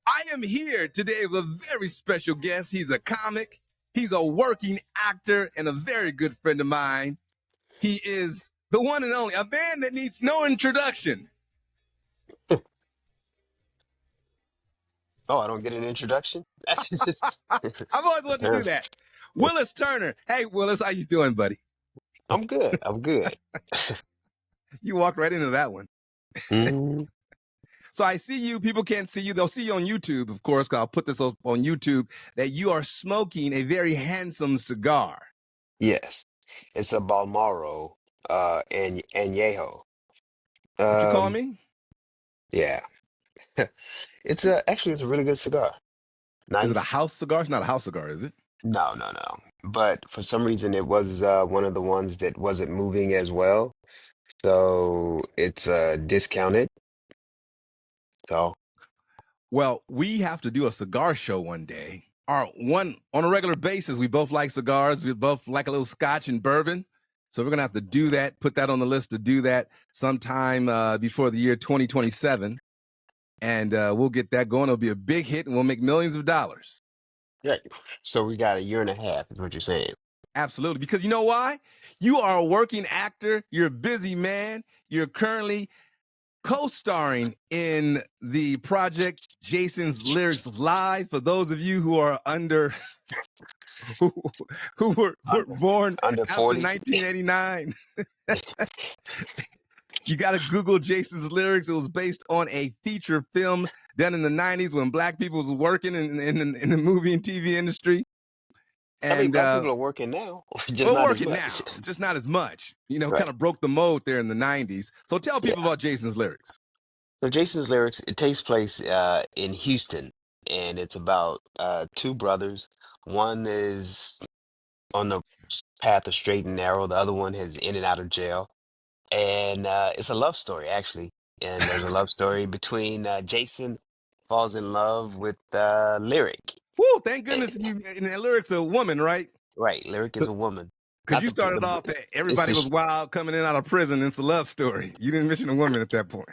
I am here today with a very special guest. He's a comic, he's a working actor, and a very good friend of mine. He is the one and only, a man that needs no introduction. Oh, I don't get an introduction? That's just I've always wanted to do that. Willis Turner. Hey, Willis, how you doing, buddy? I'm good. I'm good. You walked right into that one. Mm, So I see you. People can't see you. They'll see you on YouTube, of course, because I'll put this up on YouTube, that you are smoking a very handsome cigar. yes. It's a Balmoro and Añejo. What you call Um me? yeah. It's a really good cigar. Is it a Nice. house cigar? It's not a house cigar, is it? No, no, no. But for some reason it was one of the ones that wasn't moving as well. So it's discounted. So Well, we have to do a cigar show one day. On a regular basis, we both like cigars. We both like a little scotch and bourbon. So we're gonna have to do that. Put that on the list to do that sometime before the year 2027, and we'll get that going. It'll be a big hit, and we'll make millions of dollars. yeah. So we got a year and a half, is what you're saying. Absolutely, because you know why? You are a working actor. You're a busy man. You're currently co-starring in the project Jason's Lyrics Live. For those of you who are under who, who were born Under after 40. 1989, you got to Google Jason's Lyrics. It was based on a feature film done in the 90s when black people was working in the movie and TV industry. I mean, And black people are working now, just we're not as working much. now, just not as much. You know, kind Right. of broke the mold there in the 90s. So tell people Yeah. about Jason's Lyrics. So Jason's Lyrics, it takes place in Houston, and it's about two brothers. One is on the path of straight and narrow. The other one is in and out of jail. And it's a love story, actually. And there's a love story between Jason falls in love with Lyric. Woo, thank Eh, goodness you in the Lyrics a woman, right? Right, Lyric is a woman. Because Not you started off that it's everybody the was wild coming in out of prison. It's a love story. You didn't mention a woman at that point.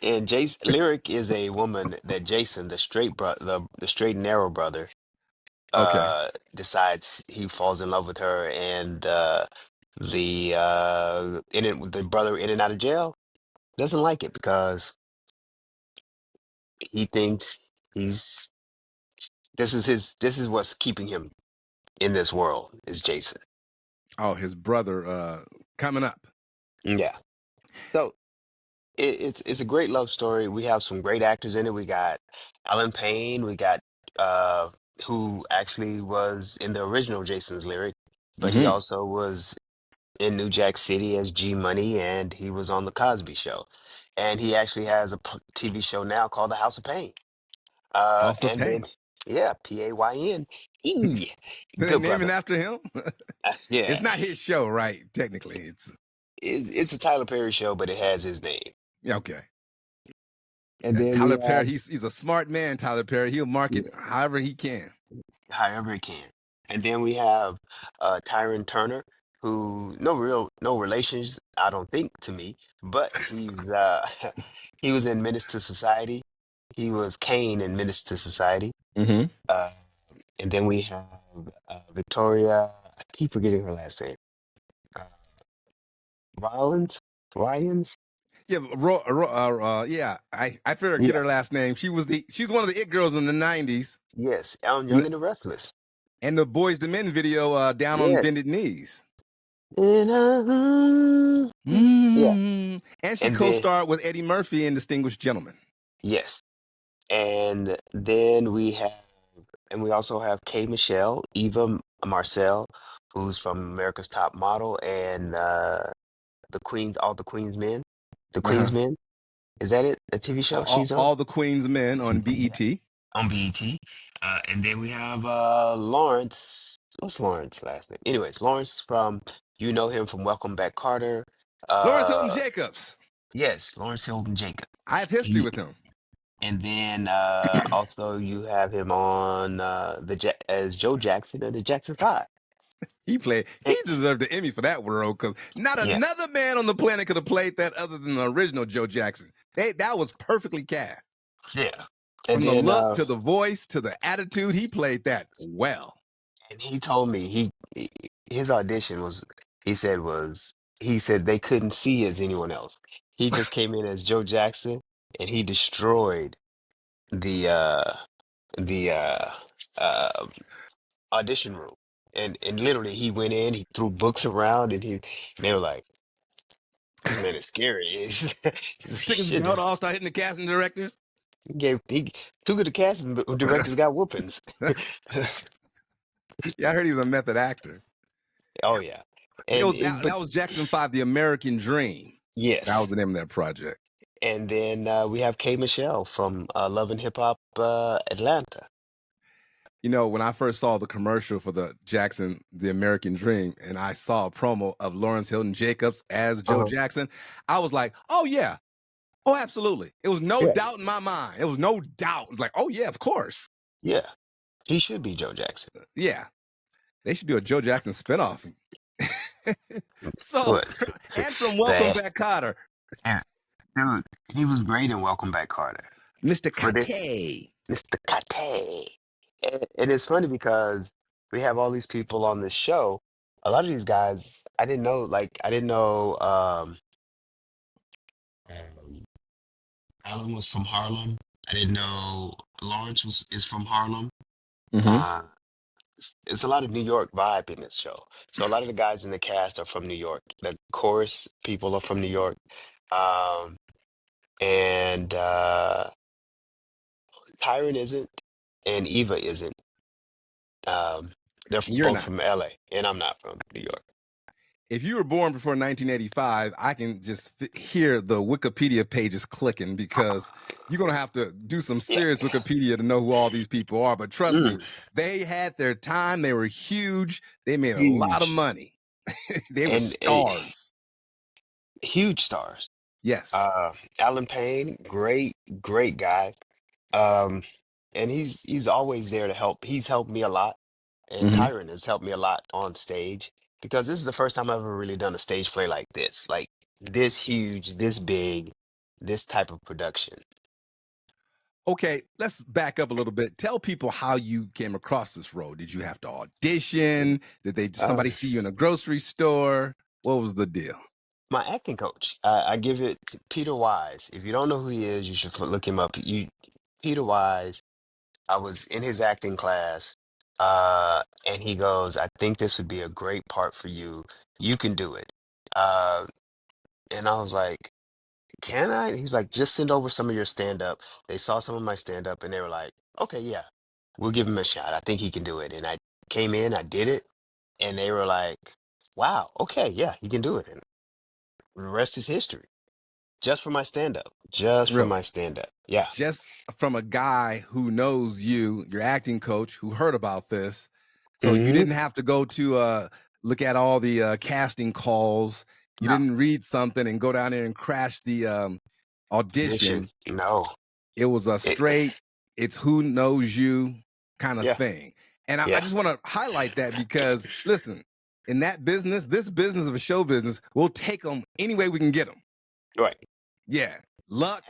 And Jason Lyric is a woman that Jason, the straight and narrow brother, Okay. decides he falls in love with her, and the brother in and out of jail doesn't like it because he thinks he's this is what's keeping him in this world is Jason. Oh, his brother coming up. Yeah. So it's a great love story. We have some great actors in it. We got Alan Payne. We got uh, who actually was in the original Jason's Lyric, but he Mm-hmm. also was in New Jack City as G Money, and he was on the Cosby Show, and he actually has a TV show now called The House of Pain. House of And then Pain. yeah, Payn. E. Did they Good name it brother. after him? Yeah, It's not his show, right? Technically, it's it's a Tyler Perry show, but it has his name. yeah, okay. And then we Tyler Perry, have he's a smart man, Tyler Perry. He'll market however he can. however it can. And then we have Tyron Turner, who no relations, I don't think to me, but he's he was in Menace to Society. He was Kane in Menace to Society. Mm-hmm. Uh, and then we have Victoria. I keep forgetting her last name. Uh, Rylands, Ryans. Yeah, yeah. I figured get Yeah. her last name. She's one of the it girls in the 90s. Yes, Ellen Young and the Restless. And the Boys to Men video, Down on Yes. Bended Knees. Yeah. And she And then co-starred with Eddie Murphy in Distinguished Gentleman. yes. And then we also have K Michelle, Marcel, who's from America's Top Model, and all the Queen's Men. The Queen's Uh-huh. Men. Is that it? The TV show she's on? All the Queen's Men on BET. On BET. And then we have Lawrence. What's Lawrence's last name? Anyways, Lawrence from you know him from Welcome Back Carter. Lawrence Hilton Uh Jacobs. yes, Lawrence Hilton Jacob. I have history He with him. and then also you have him on as Joe Jackson of the Jackson Five. He Eh, deserved the Emmy for that role because not Yeah, another man on the planet could have played that other than the original Joe Jackson. That was perfectly cast. yeah. And From the then look to the voice to the attitude, he played that well. and he told me his audition was he said they couldn't see as anyone else. He just came in as Joe Jackson and he destroyed the the uh audition room. And literally he went in, he threw books around and they were like, this man is scary. He's like, Took his shit. belt off, started hitting the casting directors. He two of the casting directors got whoopings. Yeah, I heard he was a method actor. Oh yeah. Yo, And that, it, but that was Jackson 5, The American Dream. That was yes. the name of that project. And then we have K Michelle from Love and Hip Hop Atlanta. You know, when I first saw the commercial for the Jackson, The American Dream, and I saw a promo of Lawrence Hilton Jacobs as Joe Uh-huh. Jackson, I was like, oh, yeah. Oh, absolutely. It was no Yeah. doubt in my mind. It was no doubt. It was like, oh, yeah, of course. Yeah. He should be Joe Jackson. Yeah. They should do a Joe Jackson spinoff. So, What? and from Welcome That Back, Kotter, yeah. Dude, he was great in Welcome Back Carter. Mr. For this Kate. Mr. Kate. And it's funny because we have all these people on this show. A lot of these guys, I didn't know um, Alan was from Harlem. I didn't know Lawrence is from Harlem. Mm-hmm. Uh, it's a lot of New York vibe in this show. So a lot of the guys in the cast are from New York. The chorus people are from New York. Um, and Tyron isn't, and Eva isn't. Um, they're And you're both not. from LA, and I'm not from New York. If you were born before 1985, I can just hear the Wikipedia pages clicking because you're going to have to do some Yeah. serious Wikipedia to know who all these people are. But trust me, Mm, they had their time. They were huge. They made a lot of huge money. They were and stars. huge stars. Yes. Alan Payne, great guy. Um, and he's always there to help. He's helped me a lot, and Hmm. Tyron has helped me a lot on stage because this is the first time I've ever really done a stage play like this huge, this big, this type of production. Okay, let's back up a little bit. Tell people how you came across this role. Did you have to audition? Did Uh, somebody see you in a grocery store? What was the deal? my acting coach, I give it to Peter Wise. If you don't know who he is, you should look him up. Peter Wise. I was in his acting class, and he goes, "I think this would be a great part for you. You can do it." Uh, and I was like, "Can I?" He's like, "Just send over some of your stand up." They saw some of my stand up, and they were like, "Okay, yeah, we'll give him a shot. I think he can do it." And I came in, I did it, and they were like, "Wow, okay, yeah, he can do it." And the rest is history. Just for my stand up, just for Really? my stand up. Yeah. Just from a guy who knows you, your acting coach, who heard about this. So you Hmm. didn't have to go to look at all the casting calls. You No, didn't read something and go down there and crash the mission. audition. No. It was a It, straight, it's who knows you kind of yeah. thing. And I Yeah. just want to highlight that because, listen, in that business, this business of a show business, we'll take them any way we can get them. Right. Yeah. Luck,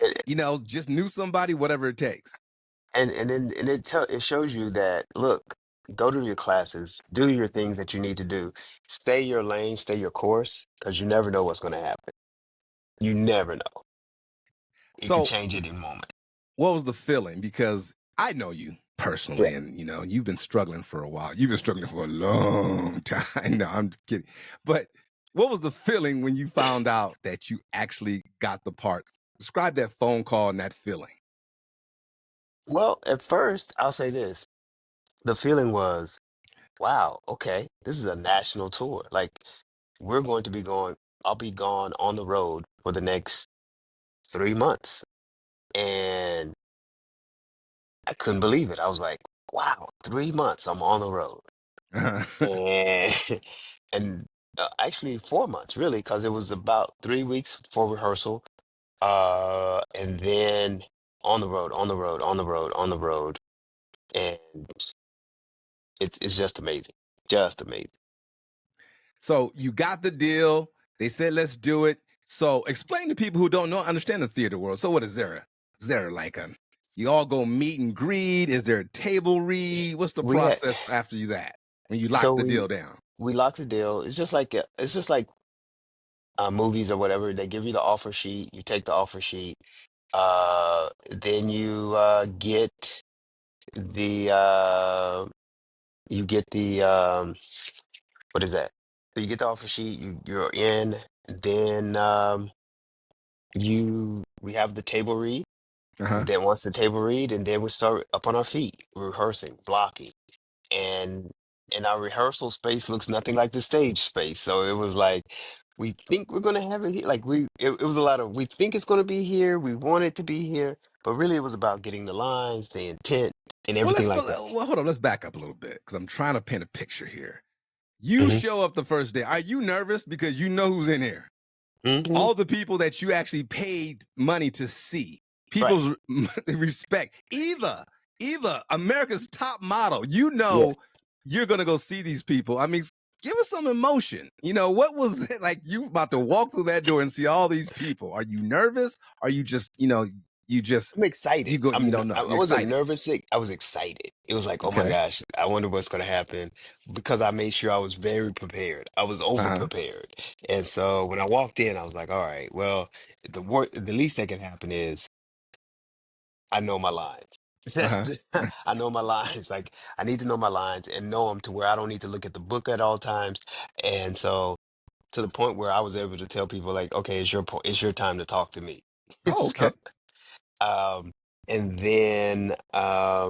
just knew somebody, whatever it takes. And it shows you that look, go to your classes, do your things that you need to do, stay your lane, stay your course, because you never know what's going to happen. You never know. It could So change at any moment. what was the feeling? Because I know you Yeah. personally, and you've been struggling for a while. You've been struggling for a long time. No, I'm just kidding. But what was the feeling when you found out that you actually got the part? Describe that phone call and that feeling. Well, at first, I'll say this. The feeling was, wow, okay, this is a national tour. Like we're going to be going, I'll be gone on the road for the next 3 months. And I couldn't believe it. I was like, wow, 3 months I'm on the road. And and actually 4 months really, because it was about 3 weeks for rehearsal, and then on the road, on the road, on the road, on the road, and it's just amazing, just amazing. So you got the deal. They said, let's do it. So explain to people who don't know, understand the theater world. So what is there? Is there like a You all go meet and greet. Is there a table read? What's the We had process after that when you lock so the deal down? we locked the deal. It's just like movies or whatever. They give you the offer sheet. You take the offer sheet. Then the you get the what is that? So you get the offer sheet. You're in. Then you we have the table read. Uh-huh. Then once the table read, and then we start up on our feet, rehearsing, blocking. And our rehearsal space looks nothing like the stage space. So it was like, we think we're gonna have it here. Like it was a lot of we think it's gonna be here, we want it to be here, but really it was about getting the lines, the intent, and Well, everything like that. well, hold on. Let's back up a little bit because I'm trying to paint a picture here. You Hmm. show up the first day. Are you nervous because you know who's in here? Hmm. All the people that you actually paid money to see, Right. people's respect. Eva, America's top model. You Yeah. know, you're gonna go see these people. I mean, give us some emotion. You know, what was it like? You about to walk through that door and see all these people? Are you nervous? Are you just, I'm excited. you don't know? I You're wasn't excited. nervous. I was excited. It was like, oh my Okay. gosh, I wonder what's going to happen because I made sure I was very prepared. I was over Uh huh. prepared. And so when I walked in, I was like, all right, well, the least that can happen is I know my lines. Uh I know my lines. Like I need to know my lines and know them to where I don't need to look at the book at all times. And so to the point where I was able to tell people like, okay, it's your time to talk to me. Oh, So okay. um, and then,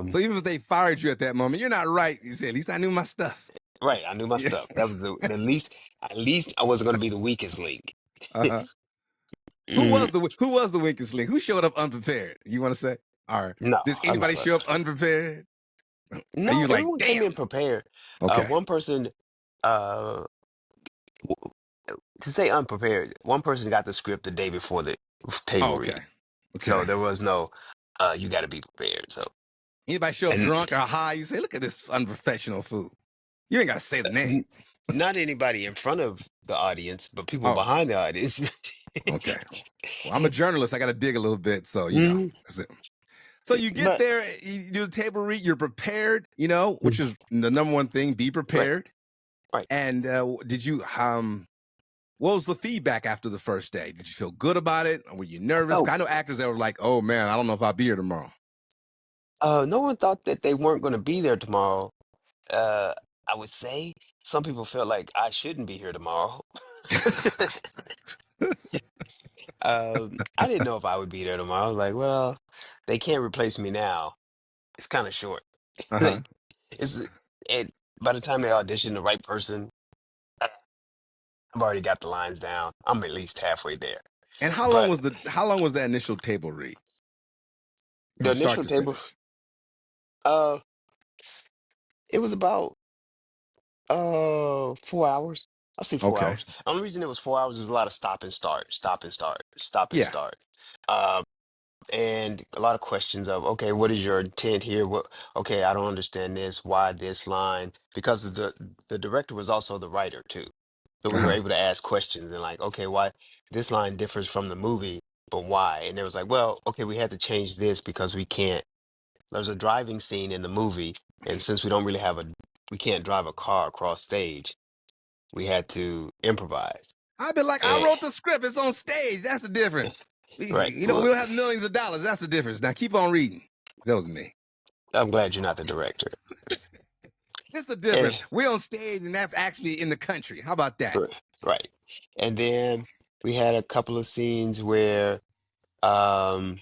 So even if they fired you at that moment, you're not right. You say, at least I knew my stuff. right, I knew my Yeah. stuff. That was the least. At least I wasn't going to be the weakest link. Uh-huh. Mm, Who was the weakest link? Who showed up unprepared? You want to say? Or no, does I'm not anybody gonna. show up unprepared? Are No, you like, everyone came in damn? prepared. Okay. One person, uh, w- to say unprepared, one person got the script the day before the Oh, table okay. read, so Okay. there was no, you got to be prepared. So, Anybody show up and drunk or high? You say, look at this unprofessional food. You ain't got to say the name. not anybody in front of the audience, but people Oh, behind the audience. okay. Well, I'm a journalist. I got to dig a little bit. So, Mhm. that's it. So you get But there, you do the table read, you're prepared, which Mhm. is the number one thing, be Right, prepared. right. And did you, what was the feedback after the first day? Did you feel good about it? Or were you I nervous? felt I know actors that were like, oh man, I don't know if I'll be here tomorrow. no one thought that they weren't going to be there tomorrow. Uh, I would say some people felt like I shouldn't be here tomorrow. I didn't know if I would be there tomorrow. I was like, well, they can't replace me now. It's kind of short. Uh-huh. Like, it's and by the time they audition the right person, uh, I've already got the lines down. I'm at least halfway there. And But how long was that initial table read the from start initial to table, finish? uh, it was about 4 hours. I'll say four Okay. hours. The only reason it was 4 hours was a lot of stop and start, stop and start, stop and Yeah. start. Uh, and a lot of questions of, okay, what is your intent here? What, okay, I don't understand this. Why this line? Because the director was also the writer too. So we were Uh-huh. able to ask questions and like, okay, why this line differs from the movie, but why? And it was like, well, okay, we had to change this because we can't. There's a driving scene in the movie, and since we don't really we can't drive a car across stage, we had to improvise. I've been like, I And wrote the script. It's on stage. That's the difference. right, We well, don't have millions of dollars. That's the difference. Now keep on reading. That was me. I'm glad you're not the director. This is the And difference. We're on stage and that's actually in the country. How about that? right, and then we had a couple of scenes where um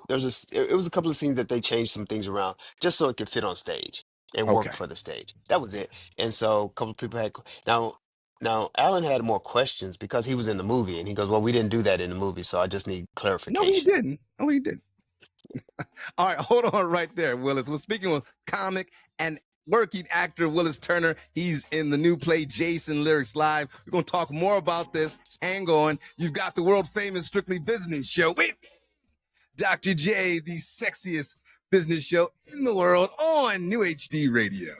there's it was a couple of scenes that they changed some things around just so it could fit on stage and work Okay. for the stage. That was it. And so a couple of people had now Alan had more questions because he was in the movie and he goes, well, we didn't do that in the movie, so I just need No, he clarification. didn't. No, he didn't. All right, hold on right there, Willis. We're speaking with comic and working actor Willis Turner. He's in the new play Jason Lyrics Live. We're going to talk more about this. Hang on. You've got the world famous Strictly Business Show with Dr. J, the sexiest business show in the world on New HD Radio.